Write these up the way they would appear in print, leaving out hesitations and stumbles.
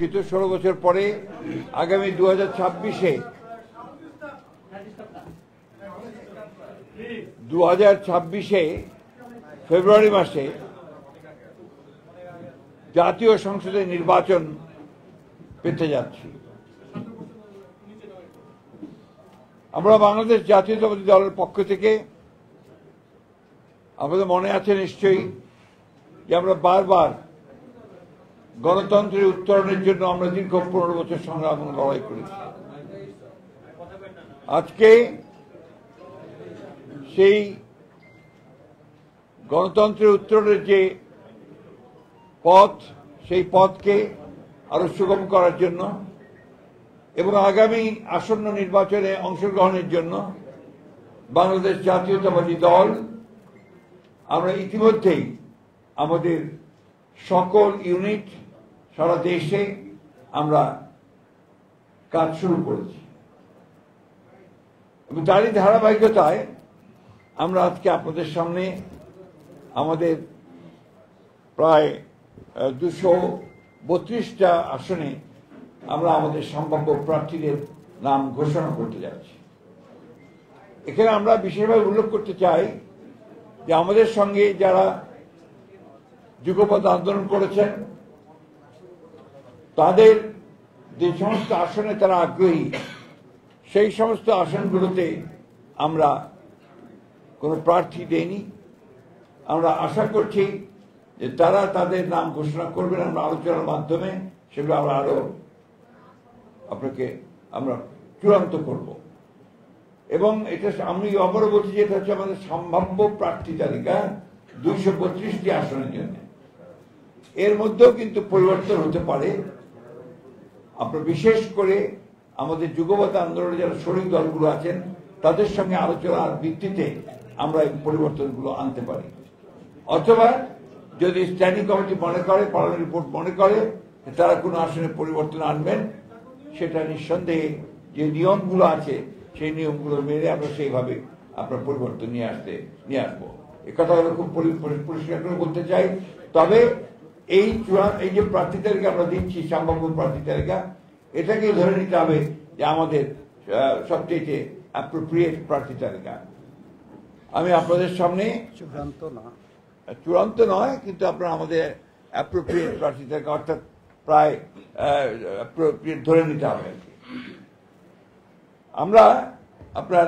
দুঃখিত 16 বছর পরে আগামী 2026-এ ফেব্রুয়ারি মাসে জাতীয় সংসদে নির্বাচন পেতে যাচ্ছি। আমরা বাংলাদেশ জাতীয়তাবাদী দলের পক্ষ থেকে, আমাদের মনে আছে নিশ্চয়ই, যে আমরা বারবার গণতন্ত্রের উত্তরণের জন্য আমরা দীর্ঘ 15 বছর সংগ্রাম এবং লড়াই করেছি। আজকে সেই গণতন্ত্রের উত্তরণের যে পথ, সেই পথকে আরো সুগম করার জন্য এবং আগামী আসন্ন নির্বাচনে অংশগ্রহণের জন্য বাংলাদেশ জাতীয়তাবাদী দল আমরা ইতিমধ্যেই আমাদের সকল ইউনিট সারা দেশে আমরা কাজ শুরু করেছি এবং তারই ধারাবাহিকতায় আমরা আজকে আপনাদের সামনে আমাদের প্রায় 232টা আসনে আমরা আমাদের সম্ভাব্য প্রার্থীদের নাম ঘোষণা করতে যাচ্ছি। এখানে আমরা বিশেষভাবে উল্লেখ করতে চাই যে আমাদের সঙ্গে যারা যুগপৎ আন্দোলন করেছেন তাদের যে সমস্ত আসনে তারা আগ্রহী, সেই সমস্ত আসনগুলোতে আমরা কোনো প্রার্থী দেইনি। আমরা আশা করছি যে তারা তাদের নাম ঘোষণা করবেন, আমরা আলোচনার মাধ্যমে সেগুলো আমরা আরো আপনাকে আমরা চূড়ান্ত করব। এবং এটা আমি আবারও বলছি যে এটা হচ্ছে আমাদের সম্ভাব্য প্রার্থী তালিকা 232টি আসনের জন্য। এর মধ্যেও কিন্তু পরিবর্তন হতে পারে। আপনার বিশেষ করে আমাদের যুগপৎ আন্দোলনে যারা শরিক দলগুলো আছেন তাদের সঙ্গে আলোচনার ভিত্তিতে আমরা এই পরিবর্তনগুলো আনতে পারি, অথবা যদি স্ট্যান্ডিং কমিটি মনে করে, পার্লামেন্ট রিপোর্ট মনে করে তারা কোনো আসনে পরিবর্তন আনবেন, সেটা নিঃসন্দেহে যে নিয়মগুলো আছে সেই নিয়মগুলো মেনে আমরা সেইভাবে আপনার পরিবর্তন নিয়ে আসবো। এই কথা আমরা খুব পরিষ্কার করে বলতে চাই। তবে এই যে প্রার্থী তালিকা আমরা দিচ্ছি, সম্ভাব্য প্রার্থী তালিকা, এটাকে ধরে নিতে হবে যে আমাদের সবচেয়ে অ্যাপ্রোপ্রিয়েট প্রার্থী তালিকা। আমি আপনাদের সামনে চূড়ান্ত নয়, কিন্তু আপনার আমাদের অ্যাপ্রোপ্রিয়েট প্রার্থী তালিকা, অর্থাৎ প্রায় অ্যাপ্রোপ্রিয়েট ধরে নিতে হবে। আমরা আপনার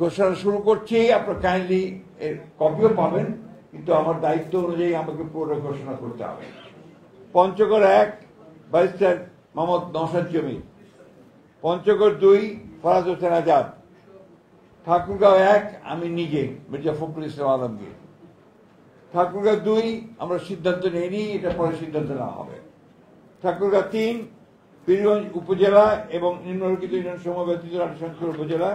ঘোষণা শুরু করছি। আপনার কাইন্ডলি এর কপিও পাবেন, কিন্তু আমার দায়িত্ব অনুযায়ী আমাকে পুরো ঘোষণা করতে হবে। পঞ্চগড় 1 ব্যারিস্টার মোহাম্মদ নওশাদ জমির, পঞ্চগড় 2 ফরাজ হোসেন আজাদ, ঠাকুরগাঁও 1 আমি নিজে মির্জা ফখরুল ইসলাম আলমগীর, ঠাকুরগাঁও 2 আমরা সিদ্ধান্ত নিইনি, এটা পরে সিদ্ধান্ত নেওয়া হবে। ঠাকুরগাঁও 3 পীরগঞ্জ উপজেলা এবং নিম্নলিখিত ইউনিয়ন সমূহ ব্যতীত রানীশঙ্কর উপজেলা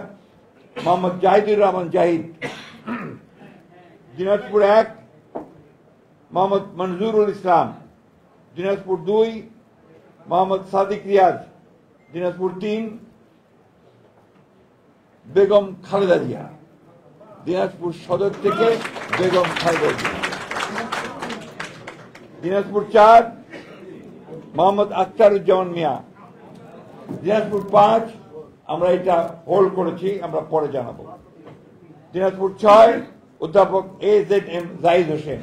মোহাম্মদ জাহিদুর রহমান জাহিদ, দিনাজপুর 1 মোহাম্মদ মনজুরুল ইসলাম, দিনাজপুর 2 মোহাম্মদ সাদিক রিয়াজ, দিনাজপুর 3 বেগম খালেদা জিয়া, দিনাজপুর সদর থেকে বেগম খালেদা জিয়া, দিনাজপুর 4 মোহাম্মদ আখতারুজ্জামান মিয়া, দিনাজপুর 5 আমরা এটা হোল্ড করেছি, আমরা পরে জানাবো, দিনাজপুর 6 অধ্যাপক AZM জাহিদ হোসেন,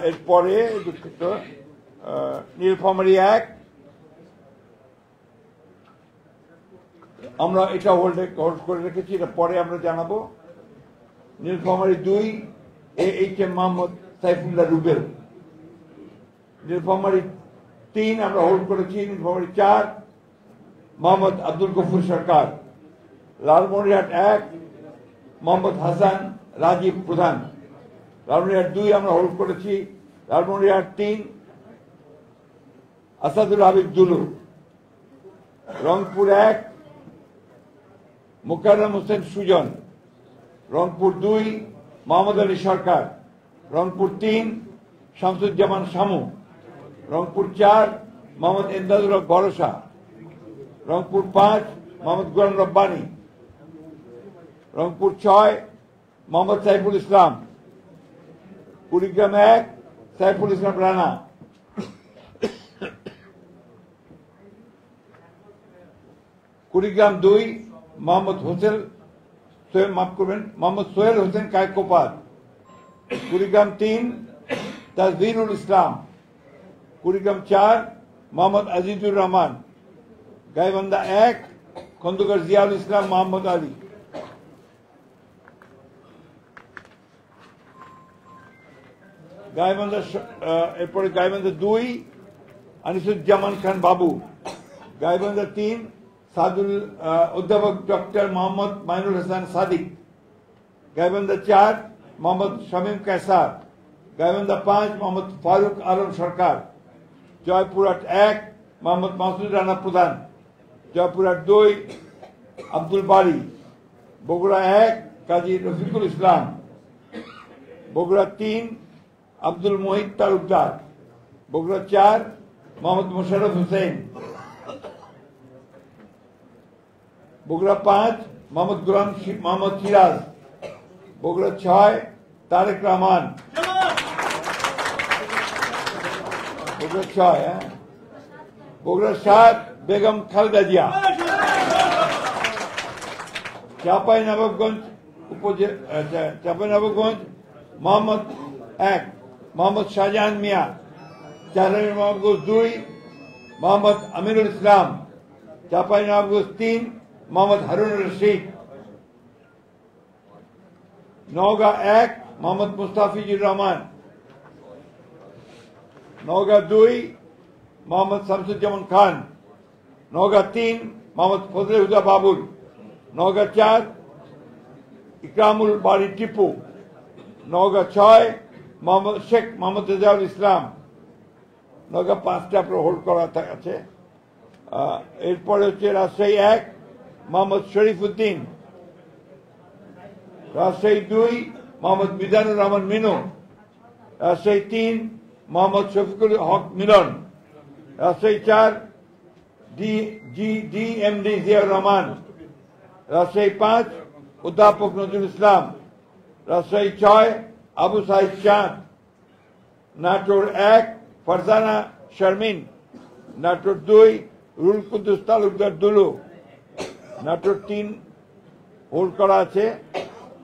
এরপরে দুঃখিত নীলফামারী 1 আমরা এটা হোল্ড করে রেখেছি, এটা পরে আমরা জানাবো। নীলফামারী 2 AHM মোহাম্মদ সাইফুল্লাহ রুবেল, নীলফামারী 3 আমরা হোল্ড করেছি, নীলফামারী 4 মোহাম্মদ আব্দুল গফুর সরকার, লালমনিরহাট 1 মোহাম্মদ হাসান রাজীব প্রধান, লালমনিরহাট 2 আমরা হোল্ড করেছি, লালমনিরহাট 3 আসাদুল হাবিব দুলু, রংপুর 1 মোকাররম হোসেন সুজন, রংপুর 2 মোহাম্মদ আলী সরকার, রংপুর 3 শামসুজ্জামান শামু, রংপুর 4 মোহাম্মদ এমদাদুল হক ভরসা, রংপুর 5 মোহাম্মদ গোলাম রব্বানী, রংপুর 6 মোহাম্মদ সাইফুল ইসলাম, কুড়িগ্রাম 1 সাইফুল ইসলাম রানা, কুড়িগ্রাম 2 মোহাম্মদ সোহেল হোসেন কায়কোপাত, কুড়িগ্রাম 3 তাজভিরুল ইসলাম, কুড়িগ্রাম 4 মোহাম্মদ আজিজুর রহমান, গাইবান্ধা 1 খন্দকার জিয়াউল ইসলাম মোহাম্মদ আলী, এরপরে গাইবান্ধা 2 আনিসুজ্জামান খান বাবু, গাইবান্ধা 3 অধ্যাপক ডক্টর মোহাম্মদ মাইনুল হাসান সাদিক, গাইবান্ধা 4 মোহাম্মদ শামীম কায়সার, গাইবান্ধা 5 মোহাম্মদ ফারুক আলম সরকার, জয়পুরহাট 1 মোহাম্মদ মাসুদ রানা প্রধান, জয়পুরহাট 2 আব্দুল বারী, বগুড়া 1 কাজী রফিকুল ইসলাম, বগুড়া 3 আব্দুল মোহিত তালুকদার, বগুড়া 4 মোহাম্মদ মোশাররফ হোসেন, বগুড়া 5 মোহাম্মদ গোলাম মোহাম্মদ সিরাজ, বগুড়া 6 তারেক রহমান, বগুড়া 6 বগুড়া 7 বেগম খালেদা জিয়া, চাঁপাইনবাবগঞ্জ মোহাম্মদ 1 মোহাম্মদ শাহজাহান মিয়া, চাঁপাইনবাবগঞ্জ 2 মোহাম্মদ আমিনুল ইসলাম, চাঁপাইনবাবগঞ্জ 3 মোহাম্মদ হারুন রশিদ, নওগাঁ 1 মোহাম্মদ মুস্তাফিজুর রহমান, নওগাঁ 2 মোহাম্মদ শামসুজ্জামান খান, নওগাঁ 3 মোহাম্মদ ফজলে হুদা বাবুল, নওগাঁ 4 ইকরামুল বারী টিপু, নওগাঁ 6 শেখ মোহাম্মদ রেজাউল ইসলাম, নওগাঁ 5টা হোল্ড করা আছে। এরপরে হচ্ছে রাজশাহী 1 মোহাম্মদ শরীফ উদ্দিন, রাজশাহী 2 মোহাম্মদ মিজানুর রহমান মিনু, রাজশাহী 3 মোহাম্মদ শফিকুল হক মিলন, রাজশাহী 4 ডিএমডি জিয়াউর রহমান, রাজশাহী 5 অধ্যাপক নজরুল ইসলাম, রাজশাহী 6 আবু সাইদ চাঁদ, নাটোর 1 ফারজানা শারমিন, নাটোর 2 রুল কুদ্দুস তালুকদার দুলু, নাটোর 3 হোল্ড করা আছে,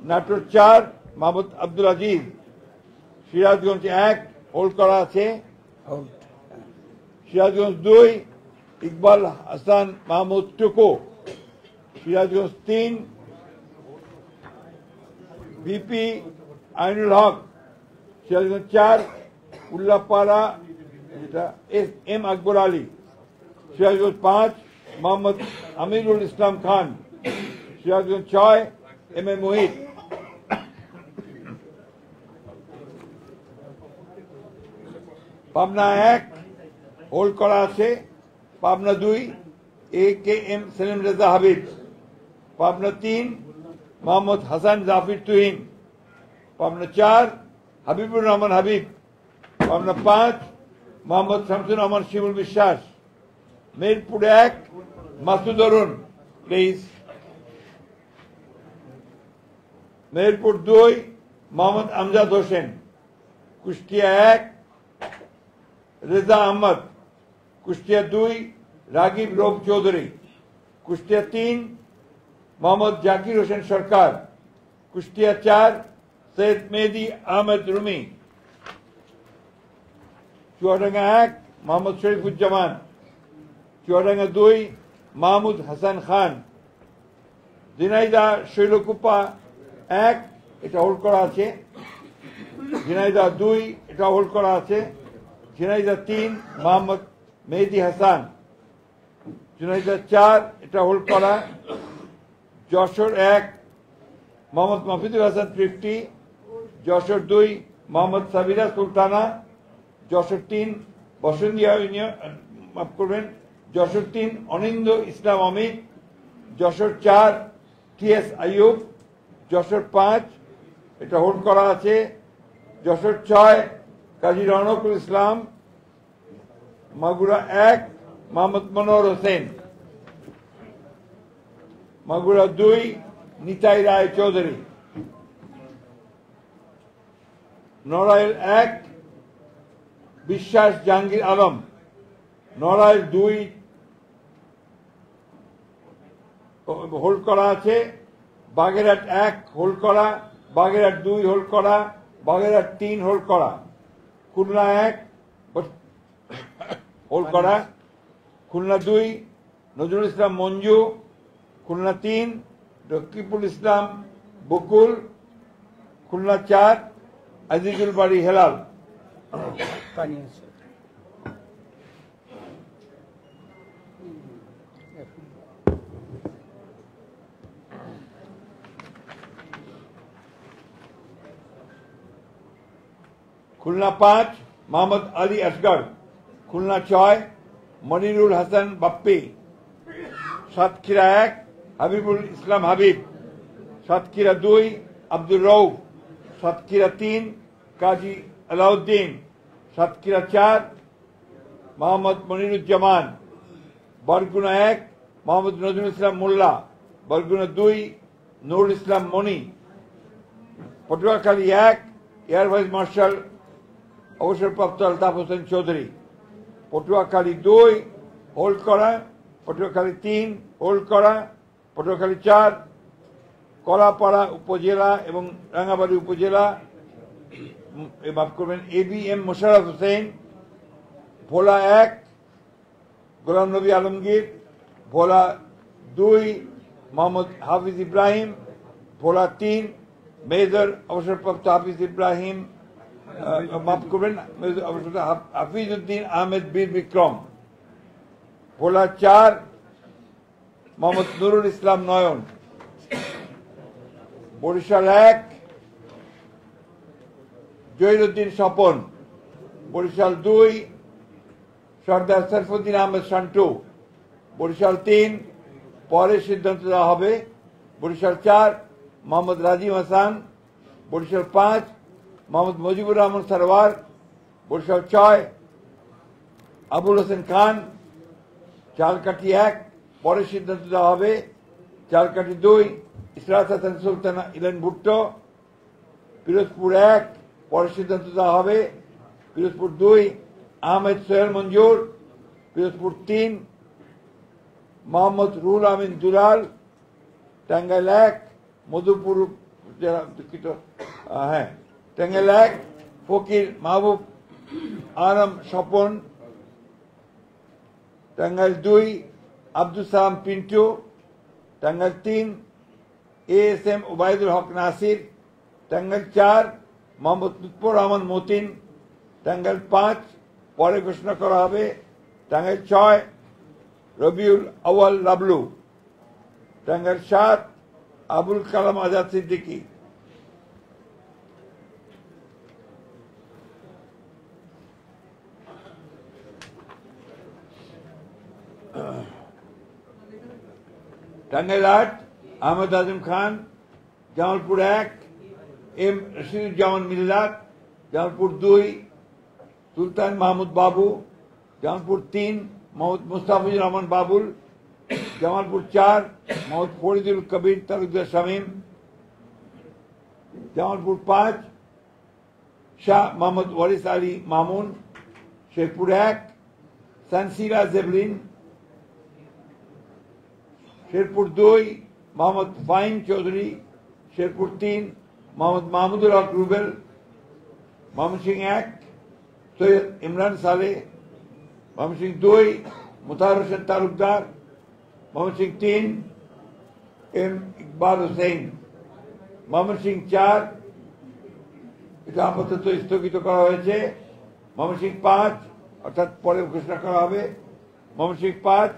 নাটোর 4 মাহমুদ আব্দুল আজিজ, সিরাজগঞ্জ 1 হোল্ড করা আছে, সিরাজগঞ্জ 2 ইকবাল হাসান মাহমুদ টুকু, Sirajganj 3 VP Ainul Haque, Sirajganj 4 Ullapara M Akbar Ali, Sirajganj 5 Mohammad Amirul Islam Khan, Sirajganj 6 M A Mohit, Pabna 1 hold করা আছে, পাবনা 2 এ K M Selim Reza Habib, Pabna 3 Mohammad Hasan Zafir Tuhin, Pabna 4 Habibur Rahman Habib, Pabna 5 Mohammad Shamsur Rahman Shimul Biswas, Meherpur 1 Masud Arun please, Meherpur 2 Mohammad Amjad Hossain, Kushtia 1 Reza Ahmad, Kushtia 2 Ragib রোগ চৌধুরী, কুষ্টিয়া 3 মোহাম্মদ জাকির হোসেন সরকার, কুষ্টিয়া 4 সৈয়দ মেহেদি আহমেদ রুমি, চুয়াডাঙ্গা 1 মোহাম্মদ শরীফুজ্জামান, চুয়াডাঙ্গা 2 মাহমুদ হাসান খান, ঝিনাইদহ শৈলকুপা 1 এটা হোল্ড করা আছে, ঝিনাইদহ 2 এটা হোল্ড করা আছে, ঝিনাইদহ 3 মোহাম্মদ মেহেদি হাসান, ঝিনাইদহ 4 এটা হোল্ড করা, যশোর 1 মোহাম্মদ মাহফুজুল হাসান তৃপ্তি, যশোর 2 মোহাম্মদ সাবিরা সুলতানা, যশোর 3 বসন্তিয়া মাফ করবেন, যশোর 3 অনিন্দ ইসলাম অমিত, যশোর 4 টিএস আইয়ুব, যশোর 5 এটা হোল্ড করা আছে, যশোর 6 কাজী রওনকুল ইসলাম, মাগুরা 1 মোহাম্মদ মনোহর হোসেন, মাগুরা 2 নিতাই রায় চৌধুরী, নড়াইল 1 বিশ্বাস জাহাঙ্গীর আলম, নড়াইল 2 হোল্ড করা আছে, বাগেরহাট 1 হোল্ড করা, বাগেরহাট 2 হোল্ড করা, বাগেরহাট 3 হোল্ড করা, খুলনা 1 হোল্ড করা, খুলনা 2 নজরুল ইসলাম মঞ্জু, খুলনা 3 রকিবুল ইসলাম বকুল, খুলনা 4 আজিজুল বাড়ি হেলাল। খুলনা 5 মোহাম্মদ আলী আসগর, খুলনা 6 মনিরুল হাসান বাপ্পি, সাতক্ষীরা 1 হাবিবুল ইসলাম হাবিব, সাতক্ষীরা 2 আব্দুর রউফ, সাতক্ষীরা 3 কাজী আলাউদ্দিন, সাতক্ষীরা 4 মোহাম্মদ মনিরুজ্জামান, বরগুনা 1 মোহাম্মদ নজরুল ইসলাম মোল্লা, বরগুনা 2 নুরুল ইসলাম মনি, পটুয়াখালী 1 এয়ার ভাইস মার্শাল অবসরপ্রাপ্ত আলতাফ হোসেন চৌধুরী, পটুয়াখালী 2 হোল্ড করা, পটুয়াখালী 3 হোল্ড করা, পটুয়াখালী 4 কলাপাড়া উপজেলা এবং রাঙ্গাবাড়ী উপজেলা মাফ করবেন ABM মোশাররফ হোসেন, ভোলা 1 গোলাম নবী আলমগীর, ভোলা 2 মোহাম্মদ হাফিজ ইব্রাহিম, ভোলা 3 মেজর অবসরপ্রাপ্ত হাফিজ ইব্রাহিম মাফ করবেন হাফিজ উদ্দিন আহমেদ বীর বিক্রম, ভোলা 4 মোহাম্মদ নুরুল ইসলাম নয়ন, বরিশাল 1 জহিরুদ্দিন স্বপন, বরিশাল 2 সর্দার সরফুদ্দিন আহমেদ শান্টু, বরিশাল 3 পরে সিদ্ধান্ত দেওয়া হবে, বরিশাল 4 মোহাম্মদ রাজিম হাসান, বরিশাল 5 মোহাম্মদ মুজিবুর রহমান সরওয়ার, বরিশাল 6 আবুল হোসেন খান, চালকাঠি 1 পরে সিদ্ধান্ত দেওয়া হবে, চালকাঠি 2 ইসরাত হাসান সুলতানা ইলেন ভুট্টো, পিরোজপুর 1 পরে সিদ্ধান্ত দেওয়া হবে, পিরোজপুর 2 আহমেদ সোহেল মঞ্জুর, পিরোজপুর 3 মোহাম্মদ রুহুল আমিন দুলাল, টাঙ্গাইল 1 মধুপুর দুঃখিত টাঙ্গাইল 1 ফকির মাহবুব আলম স্বপন, টাঙ্গাইল 2 আব্দুল সালাম পিন্টু, টাঙ্গাইল 3 ASM ওবায়দুল হক নাসির, টাঙ্গাইল 4 মোহাম্মদ লুৎফর রহমান মতিন, টাঙ্গাইল 5 পরে ঘোষণা করা হবে, টাঙ্গাইল 6 রবিউল আউয়াল লাবলু, টাঙ্গাইল 7 আবুল কালাম আজাদ সিদ্দিকী, টাঙ্গাইল 8 আহমেদ আজম খান, জামালপুর 1 M রশিদুজ্জামান মিল্লাত, জামালপুর 2 সুলতান মাহমুদ বাবু, জামালপুর 3 মোহাম্মদ মুস্তাফিজুর রহমান বাবুল, জামালপুর 4 মোহাম্মদ ফরিদুল কবির তালুকদার শামীম, জামালপুর 5 শাহ মোহাম্মদ ওয়ারিস আলী মামুন, শেরপুর 1 সানসিরা জেবলিন, শেরপুর 2 মোহাম্মদ ফাহিম চৌধুরী, শেরপুর 3 মোহাম্মদ মাহমুদুল হক রুবেল, ময়মনসিংহ 1 সৈয়দ ইমরান সালেহ, ময়মনসিংহ 2 মুতাহার হোসেন তালুকদার, ময়মনসিংহ 3 M ইকবাল হোসেন, ময়মনসিংহ 4 এটা আপাতত স্থগিত করা হয়েছে, ময়মনসিংহ 5 অর্থাৎ পরে ঘোষণা করা হবে, ময়মনসিংহ 5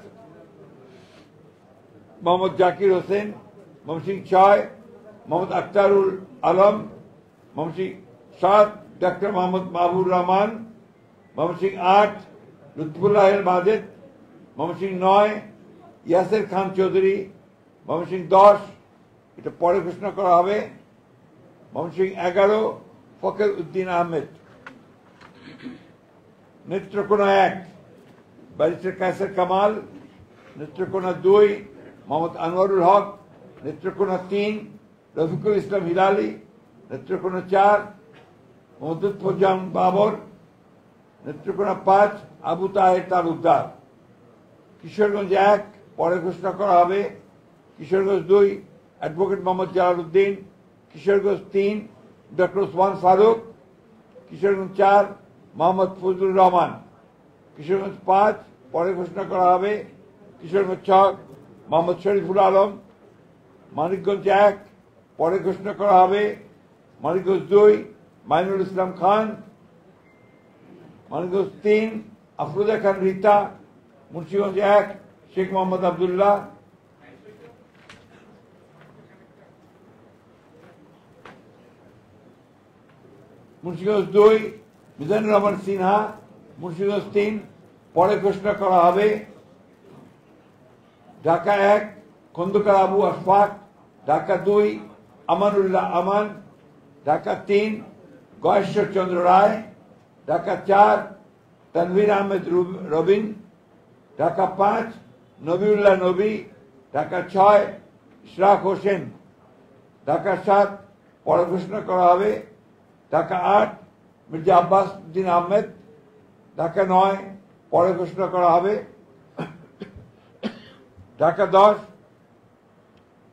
মোহাম্মদ জাকির হোসেন, ময়মনসিংহ 6 মোহাম্মদ আখতারুল আলম, ময়মনসিংহ 7 ডাক্তার মোহাম্মদ মাহবুর রহমান, ময়মনসিংহ 8 লুৎফুল্লাহ মাজেদ, ময়মনসিংহ 9 ইয়াসের খান চৌধুরী, ময়মনসিংহ 10 এটা পরে ঘোষণা করা হবে, ময়মনসিংহ 11 ফখর উদ্দিন আহমেদ, নেত্রকোনা 1 ব্যারিস্টার কায়সার কামাল, নেত্রকোনা 2 মোহাম্মদ আনোয়ারুল হক, নেত্রকোনা 3 রফিকুল ইসলাম হিলালি, নেত্রকোনা 4 মোহাম্মদ লুৎফুজ্জামান বাবর, নেত্রকোনা 5 আবু তাহের তালুকদার। কিশোরগঞ্জ 1 পরে ঘোষণা করা হবে। কিশোরগঞ্জ 2 অ্যাডভোকেট মোহাম্মদ জালালউদ্দিন। কিশোরগঞ্জ 3 ডক্টর ওসমান ফারুক। কিশোরগঞ্জ 4 মোহাম্মদ ফজলুর রহমান। কিশোরগঞ্জ 5 পরে ঘোষণা করা হবে। কিশোরগঞ্জ 6 মোহাম্মদ শরীফুল আলম। মানিকগঞ্জ 1 পরে ঘোষণা করা হবে। মানিকগঞ্জ 2 মাইনুল ইসলাম খান। মানিকগঞ্জ 3 আফরোজা খান রীতা। মুন্সিগঞ্জ 1 শেখ মোহাম্মদ আবদুল্লাহ। মুন্সিগঞ্জ 2 মিজানুর রহমান সিনহা। মুন্সিগঞ্জ 3 পরে ঘোষণা করা হবে। ঢাকা 1 খন্দকার আবু আশফাক। ঢাকা 2 আমানুল্লাহ আমান। ঢাকা 3 গয়েশ্বর চন্দ্র রায়। ঢাকা 4 তানভীর আহমেদ রবিন। ঢাকা 5 নবিউল্লাহ নবী। ঢাকা 6 ইশরাক হোসেন। ঢাকা 7 পরে ঘোষণা করা হবে। ঢাকা 8 মির্জা আব্বাস উদ্দিন আহমেদ। ঢাকা 9 পরে ঘোষণা করা হবে। ঢাকা 10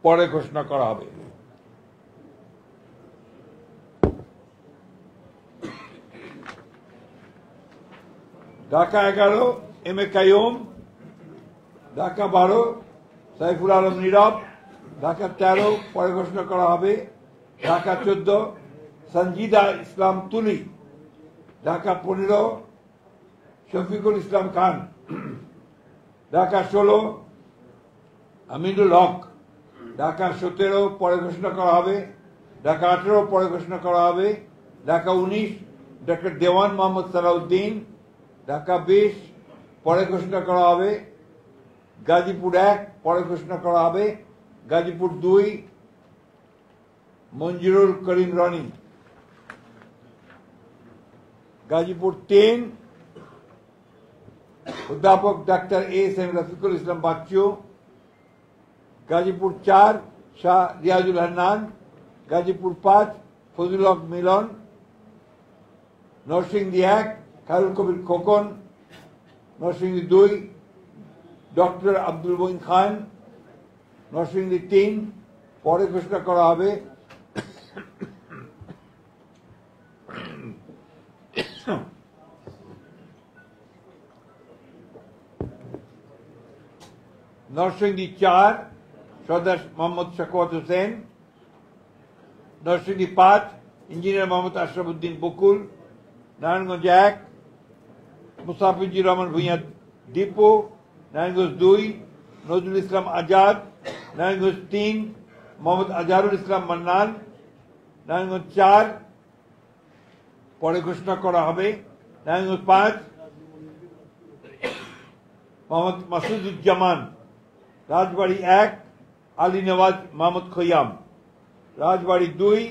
পরে ঘোষণা করা হবে। Dhaka 11 M A Qayyum. ঢাকা 12 সাইফুল আলম নীরব। ঢাকা 13 পরে ঘোষণা করা হবে। ঢাকা 14 সঞ্জিদা ইসলাম তুলি। ঢাকা 15 শফিকুল ইসলাম খান। ঢাকা 16 আমিনুল হক। ঢাকা 17 পরে ঘোষণা করা হবে। ঢাকা 18 পরে ঘোষণা করা হবে। ঢাকা 19 ডক্টর দেওয়ান মোহাম্মদ সালাউদ্দিন। ঢাকা 20 পরে ঘোষণা করা হবে। গাজীপুর 1 পরে ঘোষণা করা হবে। গাজীপুর 2 মঞ্জুরুল করিম রনি। গাজীপুর 3 অধ্যাপক ডাক্তার এস.এম. রফিকুল ইসলাম বাচ্চু। গাজীপুর 4 শাহ রিয়াজুল হান্নান। গাজীপুর 5 ফজলুল হক মিলন। নরসিংদী 1 খায়রুল কবির খোকন। নরসিংদী 2 ডক্টর আব্দুল মঈন খান। নরসিংদী 3 পরে ঘোষণা করা হবে। নরসিংদী 4 সর্দার মোহাম্মদ শাকওয়াত হোসেন। নরসিংদী 5 ইঞ্জিনিয়ার মোহাম্মদ আশরাফ উদ্দিন বকুল। নারায়ণগঞ্জ 1 মুসাফিজুর রহমান ভূঁইয়া দীপু। নারায়ণগঞ্জ 2 নজরুল ইসলাম আজাদ। নারায়ণগঞ্জ 3 মোহাম্মদ আজহারুল ইসলাম মান্নান। নারায়ণগঞ্জ 4 পরে ঘোষণা করা হবে। নারায়ণগঞ্জ 5 মোহাম্মদ মাসুদুজ্জামান। রাজবাড়ী 1 আলী নওয়াজ মোহাম্মদ খৈয়াম। রাজবাড়ী 2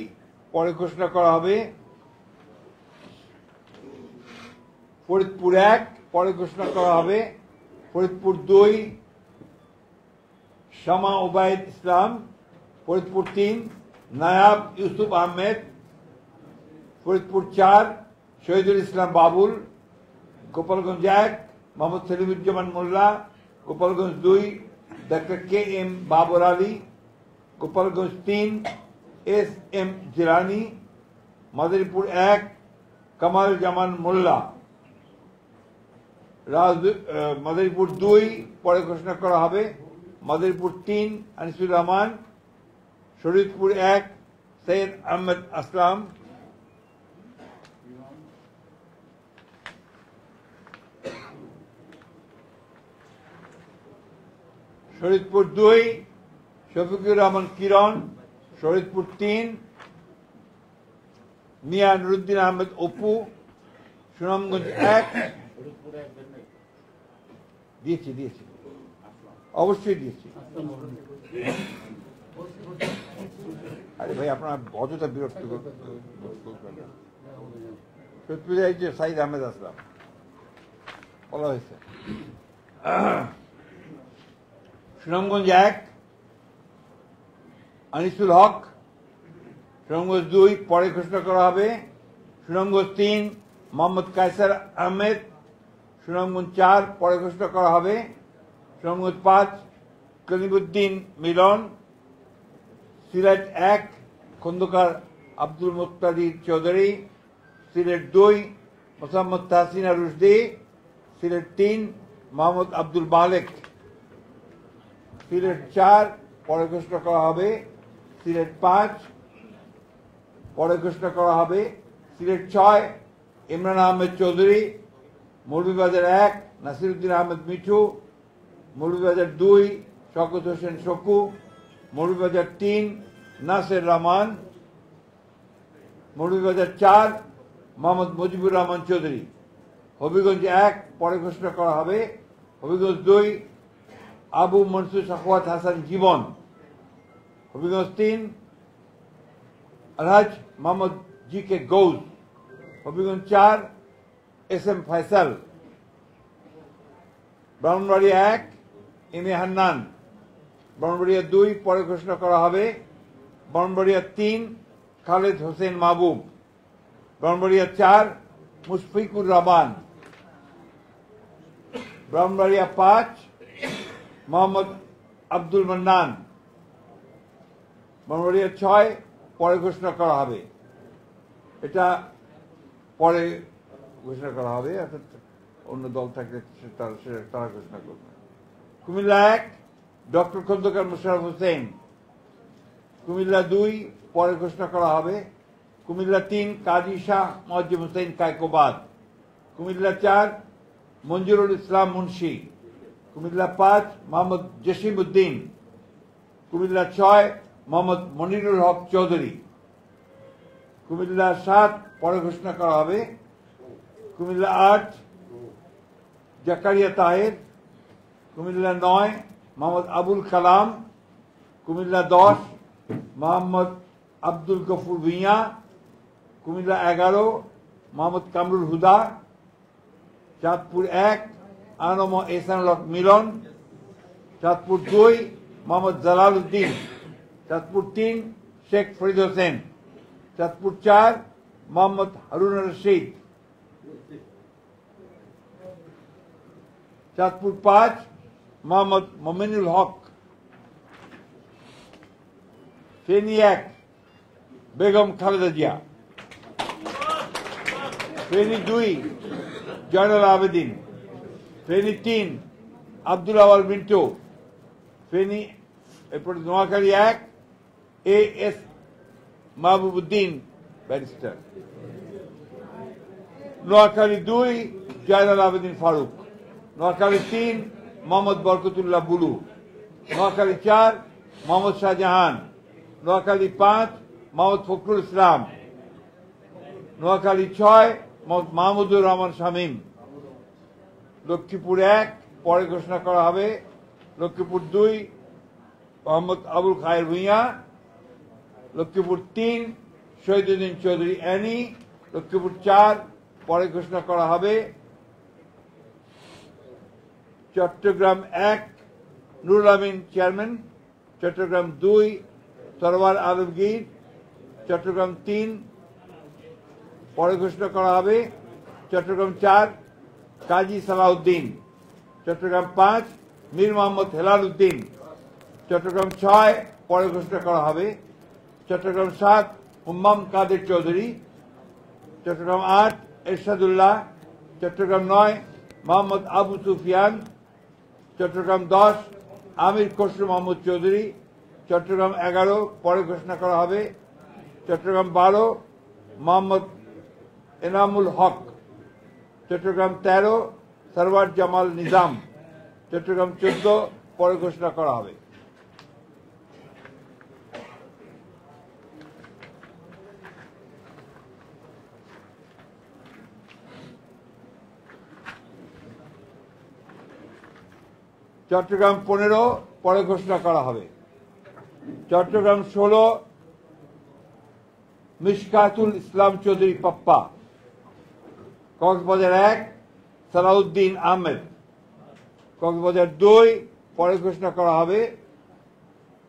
পরে ঘোষণা করা হবে। ফরিদপুর 1 পরে ঘোষণা করা হবে। Faridpur 2 Shama Obaid Islam. Faridpur 3 Nayab Yusuf Ahmed. Faridpur 4 Shahidul Islam Babul. Gopalganj 1 Mohammad Selimuzzaman Molla. Gopalganj 2 doctor K M Babar Ali. Gopalganj 3 S M Jilani. Madaripur 1 Kamal Zaman Molla. Madaripur 2 পরে ঘোষণা করা হবে। মাদারীপুর 3 আনিসুর রহমান। শরীয়তপুর 1 সৈয়দ আহমেদ আসলাম। শরীয়তপুর 2 শফিকুর রহমান কিরণ। শরীয়তপুর 3 মিয়া নুরুদ্দিন আহমেদ অপু। সুনামগঞ্জ 1 দিয়েছি অবশ্যই দিয়েছি। আরে ভাই আপনার অযথা বিরক্ত করবেন। সাইদ আহমেদ আসলাম বলা হয়েছে। সুনামগঞ্জ 1 আনিসুল হক। সুনামগঞ্জ 2 পরে ঘোষণা করা হবে। সুনামগঞ্জ 3 মোহাম্মদ কায়সার আহমেদ, সুনামগঞ্জ 4 পরে ঘোষণা করা হবে। সুনামগঞ্জ 5 কলিমুদ্দিন মিলন, সিলেট 1 খন্দকার আব্দুল মুক্তাদির চৌধুরী, সিলেট 2 মোসাম্মদ তাহসিনা রুশদি, সিলেট 3 মোহাম্মদ আব্দুল মালেক, সিলেট 4 পরে ঘোষণা করা হবে। সিলেট 5 পরে ঘোষণা করা হবে। সিলেট 6 ইমরান আহমেদ চৌধুরী, মৌলভীবাজার 1 নাসিরউদ্দিন আহমেদ মিঠু, মৌলভীবাজার 2 শওকত হোসেন শকু, মৌলভীবাজার 3 নাসের রহমান, মৌলভীবাজার 4 মোহাম্মদ মুজিবুর রহমান চৌধুরী, হবিগঞ্জ 1 পরে ঘোষণা করা হবে। Habiganj 2 Abu Mansur Sakhawat Hasan Jibon, Habiganj 3 Alhaj Mohammad G K Gaus, Habiganj 4 S M Faisal, Brahmanbaria 1 M A Hannan, Brahmanbaria 2 পরে ঘোষণা করা হবে। ব্রাহ্মণবাড়িয়া 3 খালেদ হোসেন মাহবুব, ব্রাহ্মণবাড়িয়া 4 মুশফিকুর রহমান, ব্রাহ্মণবাড়িয়া 5 মোহাম্মদ আব্দুল মান্নান, ব্রাহ্মণবাড়িয়া 6 পরে ঘোষণা করা হবে। এটা পরে ঘোষণা করা হবে, অর্থাৎ অন্য দল থাকলে তারা ঘোষণা করবে। কুমিল্লা 1 ডক্টর খন্দকার মোশাররফ হোসেন, কুমিল্লা 2 পরে ঘোষণা করা হবে। কুমিল্লা 3 কাজী শাহ মুয়াজ্জেম হোসেন কায়কোবাদ, কুমিল্লা 4 মঞ্জুরুল ইসলাম মুন্সি, কুমিল্লা 5 মোহাম্মদ জসিম উদ্দিন, কুমিল্লা 6 মোহাম্মদ মনিরুল হক চৌধুরী, কুমিল্লা 7 পরে ঘোষণা করা হবে। কুমিল্লা 8 জাকারিয়া তাহের, কুমিল্লা 9 মোহাম্মদ আবুল কালাম, কুমিল্লা 10 মোহাম্মদ আব্দুল গফুর ভুঁইয়া, কুমিল্লা 11 মোহাম্মদ কামরুল হুদা, চাঁদপুর 1 আনম এহসানুল হক মিলন, চাঁদপুর 2 মোহাম্মদ জালাল উদ্দিন, চাঁদপুর 3 শেখ ফরিদ হোসেন, চাঁদপুর 4 মোহাম্মদ হারুন রশিদ, চাঁদপুর 5 মোহাম্মদ মমিনুল হক, ফেনী 1 বেগম খালেদা জিয়া, ফেনী 2 জয়নাল আবেদিন, ফেনী 3 আব্দুল আওয়াল মিন্টু, ফেনী এরপরে Noakhali 1 A S Mahbubuddin barrister, Noakhali 2 Zainal Abedin Faruk, Noakhali 3 Mohammad Barkatullah Bulu, Noakhali 4 Mohammad Shahjahan, Noakhali 5 Mohammad Fakhrul Islam, Noakhali 6 Mohammad Mahmudur Rahman Shamim, Lakshmipur 1 পরে ঘোষণা করা হবে। লক্ষ্মীপুর 2 মোহাম্মদ আবুল খায়ের ভুঁইয়া, লক্ষ্মীপুর 3 শহীদুদ্দিন চৌধুরী অ্যানি, লক্ষ্মীপুর 4 পরে ঘোষণা করা হবে। চট্টগ্রাম 1 নুরুল আমিন চেয়ারম্যান, চট্টগ্রাম 2 সরওয়ার আলমগীর, চট্টগ্রাম 3 পরে ঘোষণা করা হবে। চট্টগ্রাম 4 কাজী সালাউদ্দিন, চট্টগ্রাম 5 মীর মোহাম্মদ হেলাল উদ্দিন, চট্টগ্রাম 6 পরে ঘোষণা করা হবে। চট্টগ্রাম 7 হুম্মাম কাদের চৌধুরী, চট্টগ্রাম 8 এরশাদুল্লাহ, চট্টগ্রাম 9 মোহাম্মদ আবু সুফিয়ান, চট্টগ্রাম 10 আমির খসরু মাহমুদ চৌধুরী, চট্টগ্রাম 11 পরে ঘোষণা করা হবে। চট্টগ্রাম 12 মোহাম্মদ এনামুল হক, চট্টগ্রাম 13 সরওয়ার জামাল নিজাম, চট্টগ্রাম 14 পরে ঘোষণা করা হবে। চট্টগ্রাম 15 পরে ঘোষণা করা হবে। চট্টগ্রাম 16 মিশকাতুল ইসলাম চৌধুরী পাপ্পা, কক্সবাজার 1 সালাউদ্দিন আহমেদ, কক্সবাজার 2 পরে ঘোষণা করা হবে।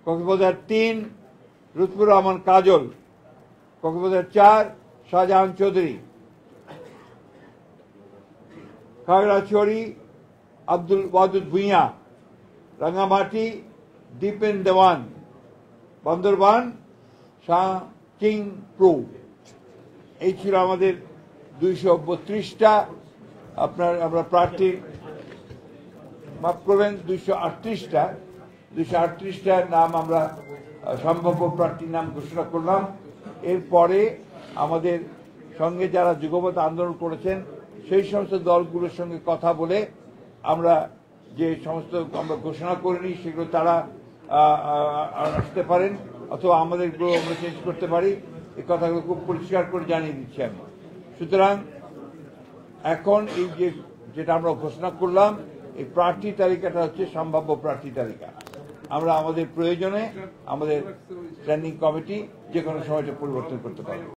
কক্সবাজার 3 লুৎফুর রহমান কাজল, কক্সবাজার 4 শাহজাহান চৌধুরী, খাগড়াছড়ি আব্দুল ওয়াদুদ ভুঁইয়া, রাঙ্গামাটি দীপেন দেওয়ান, বান্দরবান শাহ কিং প্রো। এই ছিল আমাদের 232টা আমরা প্রার্থীর, মাফ করবেন 238টার নাম আমরা সম্ভাব্য প্রার্থীর নাম ঘোষণা করলাম। এরপরে আমাদের সঙ্গে যারা যুগপৎ আন্দোলন করেছেন সেই সমস্ত দলগুলোর সঙ্গে কথা বলে আমরা যে সমস্ত আমরা ঘোষণা করিনি সেগুলো তারা আসতে পারেন, অথবা আমাদেরগুলো আমরা চেঞ্জ করতে পারি। এই কথাগুলো খুব পরিষ্কার করে জানিয়ে দিচ্ছি আমি। সুতরাং এখন এই যেটা আমরা ঘোষণা করলাম, এই প্রার্থী তালিকাটা হচ্ছে সম্ভাব্য প্রার্থী তালিকা। আমরা আমাদের প্রয়োজনে আমাদের স্ট্যান্ডিং কমিটি যে কোনো সময়টা পরিবর্তন করতে পারব।